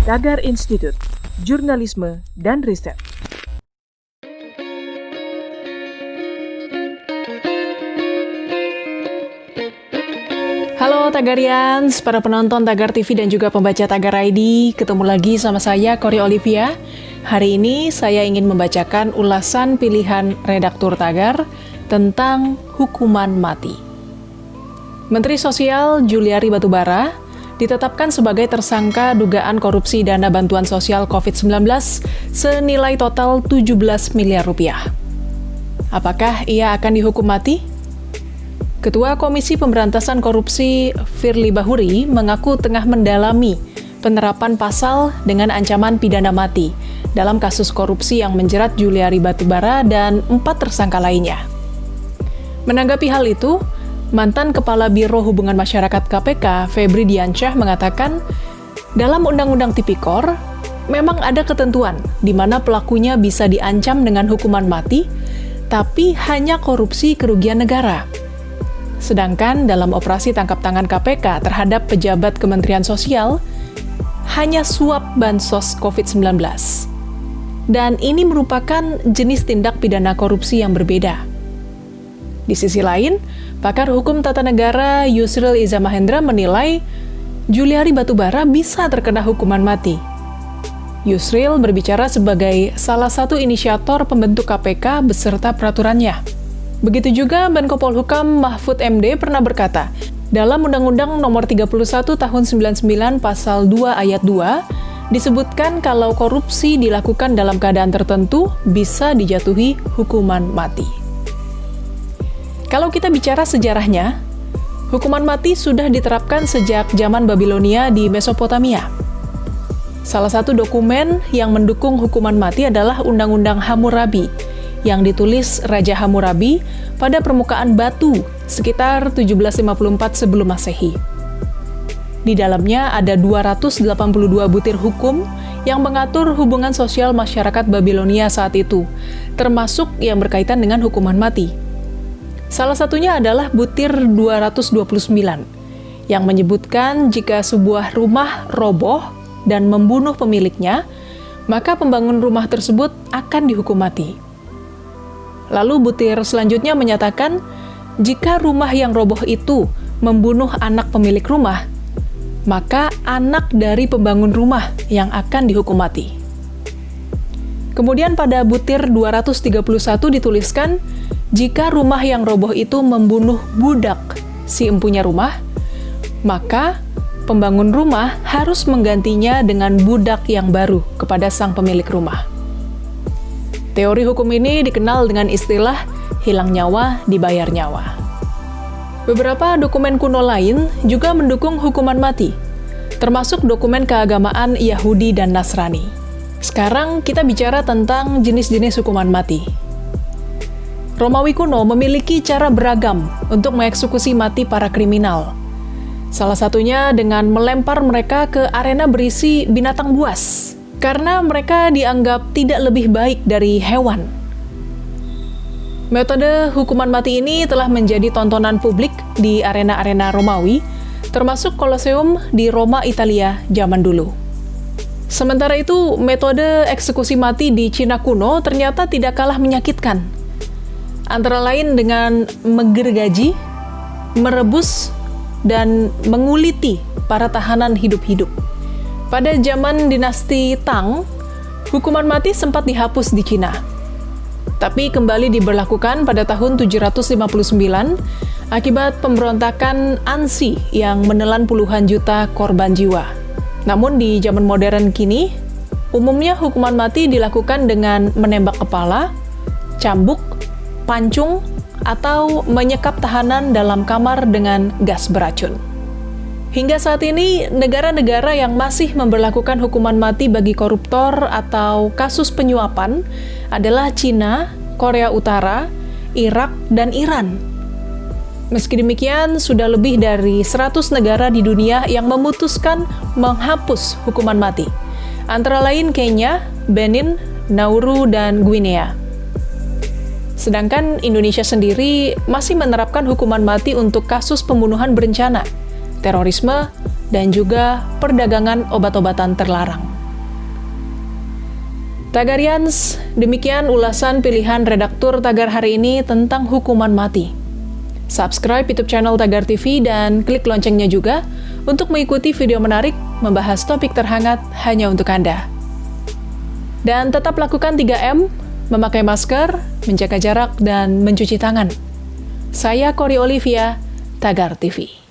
Tagar Institut, Jurnalisme dan Riset. Halo Tagarians, para penonton Tagar TV dan juga pembaca Tagar ID, ketemu lagi sama saya, Kori Olivia. Hari ini saya ingin membacakan ulasan pilihan redaktur Tagar tentang hukuman mati. Menteri Sosial Juliari Batubara ditetapkan sebagai tersangka dugaan korupsi dana bantuan sosial COVID-19 senilai total 17 miliar rupiah. Apakah ia akan dihukum mati? Ketua Komisi Pemberantasan Korupsi Firly Bahuri mengaku tengah mendalami penerapan pasal dengan ancaman pidana mati dalam kasus korupsi yang menjerat Juliari Batubara dan 4 tersangka lainnya. Menanggapi hal itu, mantan Kepala Biro Hubungan Masyarakat KPK, Febri Diansyah, mengatakan, dalam Undang-Undang Tipikor, memang ada ketentuan di mana pelakunya bisa diancam dengan hukuman mati, tapi hanya korupsi kerugian negara. Sedangkan dalam operasi tangkap tangan KPK terhadap pejabat Kementerian Sosial, hanya suap bansos COVID-19. Dan ini merupakan jenis tindak pidana korupsi yang berbeda. Di sisi lain, pakar hukum tata negara Yusril Iza Mahendra menilai Juliari Batubara bisa terkena hukuman mati. Yusril berbicara sebagai salah satu inisiator pembentuk KPK beserta peraturannya. Begitu juga Menko Polhukam Mahfud MD pernah berkata, dalam Undang-Undang Nomor 31 Tahun 99 Pasal 2 Ayat 2, disebutkan kalau korupsi dilakukan dalam keadaan tertentu bisa dijatuhi hukuman mati. Kalau kita bicara sejarahnya, hukuman mati sudah diterapkan sejak zaman Babilonia di Mesopotamia. Salah satu dokumen yang mendukung hukuman mati adalah Undang-Undang Hammurabi, yang ditulis Raja Hammurabi pada permukaan batu sekitar 1754 sebelum Masehi. Di dalamnya ada 282 butir hukum yang mengatur hubungan sosial masyarakat Babilonia saat itu, termasuk yang berkaitan dengan hukuman mati. Salah satunya adalah butir 229, yang menyebutkan jika sebuah rumah roboh dan membunuh pemiliknya, maka pembangun rumah tersebut akan dihukum mati. Lalu butir selanjutnya menyatakan, jika rumah yang roboh itu membunuh anak pemilik rumah, maka anak dari pembangun rumah yang akan dihukum mati. Kemudian pada butir 231 dituliskan, jika rumah yang roboh itu membunuh budak si empunya rumah, maka pembangun rumah harus menggantinya dengan budak yang baru kepada sang pemilik rumah. Teori hukum ini dikenal dengan istilah hilang nyawa dibayar nyawa. Beberapa dokumen kuno lain juga mendukung hukuman mati, termasuk dokumen keagamaan Yahudi dan Nasrani. Sekarang kita bicara tentang jenis-jenis hukuman mati. Romawi kuno memiliki cara beragam untuk mengeksekusi mati para kriminal. Salah satunya dengan melempar mereka ke arena berisi binatang buas, karena mereka dianggap tidak lebih baik dari hewan. Metode hukuman mati ini telah menjadi tontonan publik di arena-arena Romawi, termasuk Kolosium di Roma, Italia zaman dulu. Sementara itu, metode eksekusi mati di Cina kuno ternyata tidak kalah menyakitkan. Antara lain dengan menggergaji, merebus, dan menguliti para tahanan hidup-hidup. Pada zaman dinasti Tang, hukuman mati sempat dihapus di Cina. Tapi kembali diberlakukan pada tahun 759 akibat pemberontakan Ansi yang menelan puluhan juta korban jiwa. Namun di zaman modern kini, umumnya hukuman mati dilakukan dengan menembak kepala, cambuk, pancung, atau menyekap tahanan dalam kamar dengan gas beracun. Hingga saat ini, negara-negara yang masih memberlakukan hukuman mati bagi koruptor atau kasus penyuapan adalah Cina, Korea Utara, Irak, dan Iran. Meski demikian, sudah lebih dari 100 negara di dunia yang memutuskan menghapus hukuman mati, antara lain Kenya, Benin, Nauru, dan Guinea. Sedangkan Indonesia sendiri masih menerapkan hukuman mati untuk kasus pembunuhan berencana, terorisme, dan juga perdagangan obat-obatan terlarang. Tagarians, demikian ulasan pilihan redaktur Tagar hari ini tentang hukuman mati. Subscribe YouTube channel Tagar TV dan klik loncengnya juga untuk mengikuti video menarik membahas topik terhangat hanya untuk Anda. Dan tetap lakukan 3M, memakai masker, menjaga jarak, dan mencuci tangan. Saya Kori Olivia, Tagar TV.